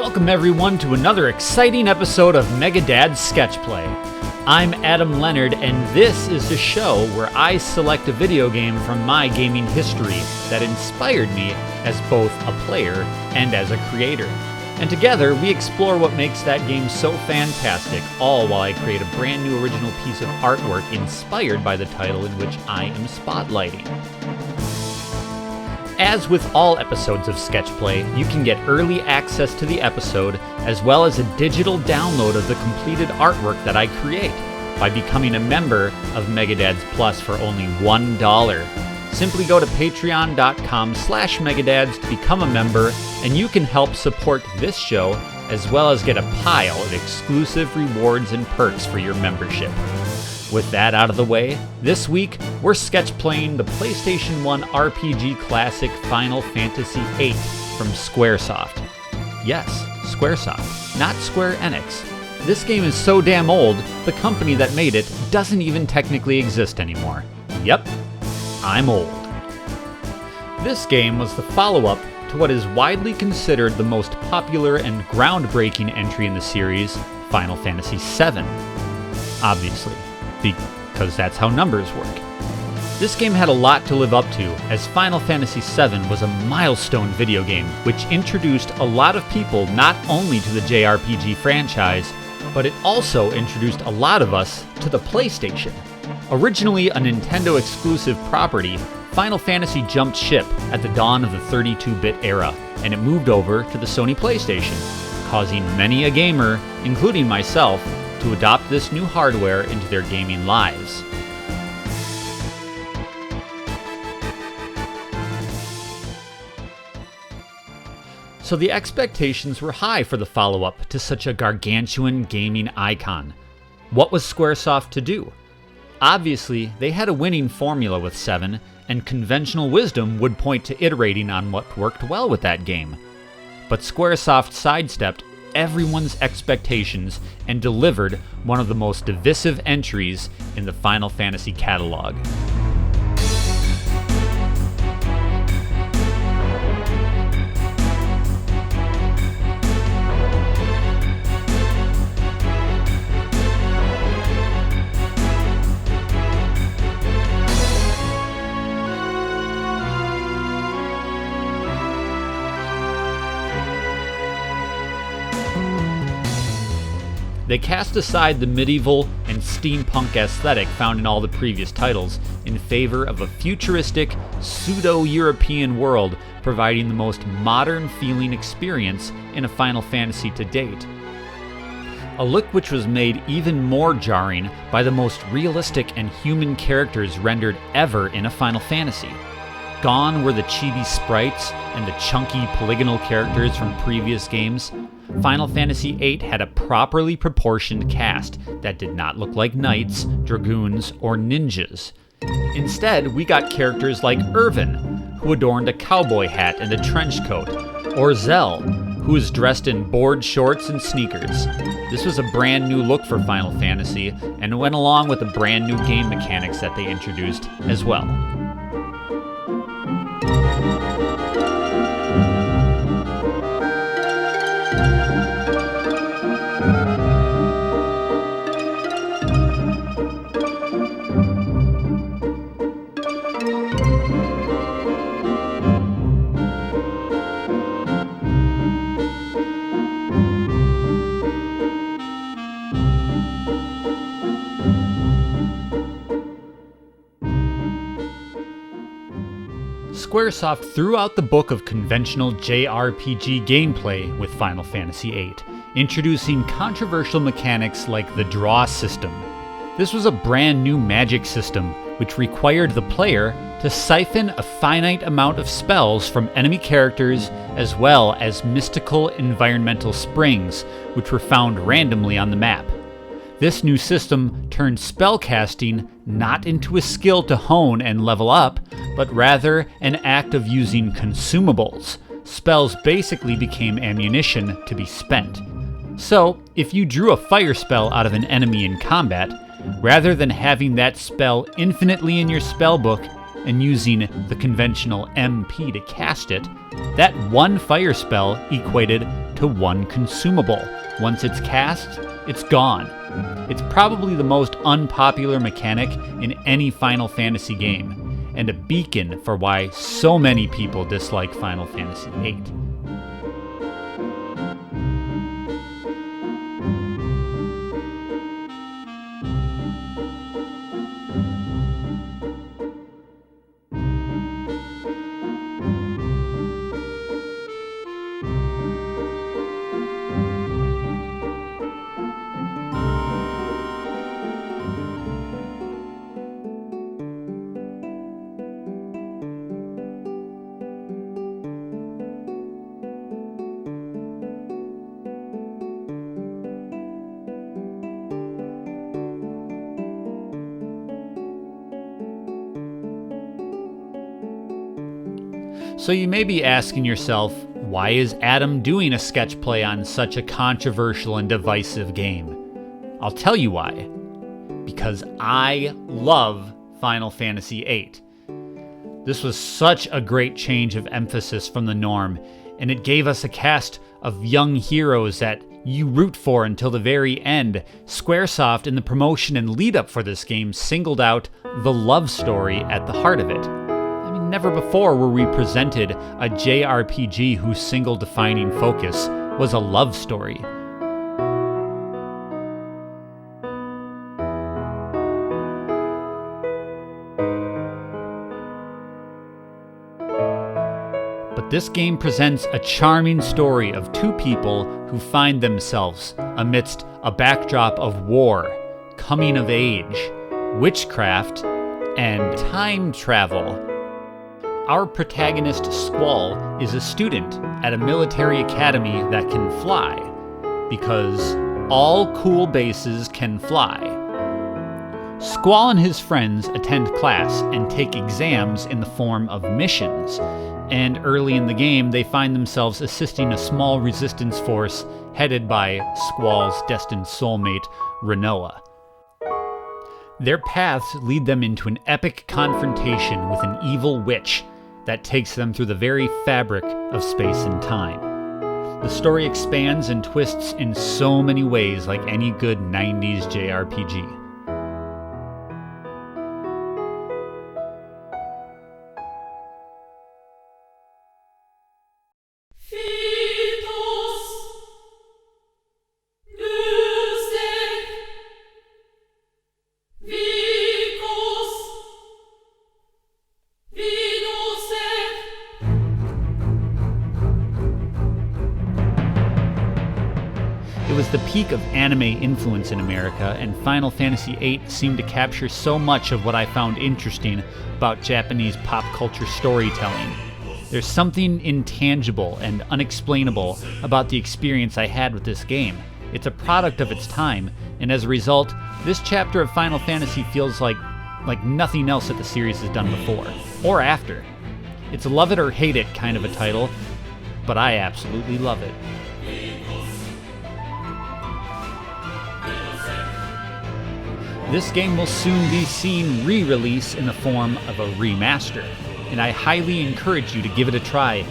Welcome everyone to another exciting episode of Megadad's Sketch Play. I'm Adam Leonard, and this is the show where I select a video game from my gaming history that inspired me as both a player and as a creator. And together, we explore what makes that game so fantastic, all while I create a brand new original piece of artwork inspired by the title in which I am spotlighting. As with all episodes of Sketch Play, you can get early access to the episode, as well as a digital download of the completed artwork that I create, by becoming a member of Megadads Plus for only $1. Simply go to patreon.com/megadads to become a member, and you can help support this show, as well as get a pile of exclusive rewards and perks for your membership. With that out of the way, this week we're sketch playing the PlayStation 1 RPG classic Final Fantasy VIII from Squaresoft. Yes, Squaresoft, not Square Enix. This game is so damn old, the company that made it doesn't even technically exist anymore. Yep, I'm old. This game was the follow-up to what is widely considered the most popular and groundbreaking entry in the series, Final Fantasy VII. Obviously, because that's how numbers work. This game had a lot to live up to, as Final Fantasy VII was a milestone video game which introduced a lot of people not only to the JRPG franchise, but it also introduced a lot of us to the PlayStation. Originally a Nintendo exclusive property, Final Fantasy jumped ship at the dawn of the 32-bit era, and it moved over to the Sony PlayStation, causing many a gamer, including myself, to adopt this new hardware into their gaming lives. So the expectations were high for the follow-up to such a gargantuan gaming icon. What was Squaresoft to do? Obviously, they had a winning formula with 7, and conventional wisdom would point to iterating on what worked well with that game. But Squaresoft sidestepped everyone's expectations and delivered one of the most divisive entries in the Final Fantasy catalog. They cast aside the medieval and steampunk aesthetic found in all the previous titles in favor of a futuristic, pseudo-European world providing the most modern-feeling experience in a Final Fantasy to date. A look which was made even more jarring by the most realistic and human characters rendered ever in a Final Fantasy. Gone were the chibi sprites and the chunky polygonal characters from previous games. Final Fantasy VIII had a properly proportioned cast that did not look like knights, dragoons, or ninjas. Instead, we got characters like Irvin, who adorned a cowboy hat and a trench coat, or Zell, who was dressed in board shorts and sneakers. This was a brand new look for Final Fantasy, and went along with the brand new game mechanics that they introduced as well. Squaresoft threw out the book of conventional JRPG gameplay with Final Fantasy VIII, introducing controversial mechanics like the draw system. This was a brand new magic system which required the player to siphon a finite amount of spells from enemy characters, as well as mystical environmental springs which were found randomly on the map. This new system turned spellcasting not into a skill to hone and level up, but rather an act of using consumables. Spells basically became ammunition to be spent. So, if you drew a fire spell out of an enemy in combat, rather than having that spell infinitely in your spellbook and using the conventional MP to cast it, that one fire spell equated to one consumable. Once it's cast, it's gone. It's probably the most unpopular mechanic in any Final Fantasy game, and a beacon for why so many people dislike Final Fantasy VIII. So you may be asking yourself, why is Adam doing a sketch play on such a controversial and divisive game? I'll tell you why. Because I love Final Fantasy VIII. This was such a great change of emphasis from the norm, and it gave us a cast of young heroes that you root for until the very end. Squaresoft, in the promotion and lead-up for this game, singled out the love story at the heart of it. Never before were we presented a JRPG whose single defining focus was a love story. But this game presents a charming story of two people who find themselves amidst a backdrop of war, coming of age, witchcraft, and time travel. Our protagonist, Squall, is a student at a military academy that can fly, because all cool bases can fly. Squall and his friends attend class and take exams in the form of missions, and early in the game they find themselves assisting a small resistance force headed by Squall's destined soulmate, Rinoa. Their paths lead them into an epic confrontation with an evil witch that takes them through the very fabric of space and time. The story expands and twists in so many ways, like any good 90s JRPG. It was the peak of anime influence in America, and Final Fantasy VIII seemed to capture so much of what I found interesting about Japanese pop culture storytelling. There's something intangible and unexplainable about the experience I had with this game. It's a product of its time, and as a result, this chapter of Final Fantasy feels like nothing else that the series has done before, or after. It's a love it or hate it kind of a title, but I absolutely love it. This game will soon be seen re-release in the form of a remaster, and I highly encourage you to give it a try.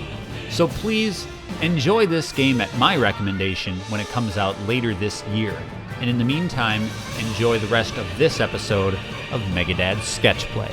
So please enjoy this game at my recommendation when it comes out later this year. And in the meantime, enjoy the rest of this episode of Megadad's Sketch Play.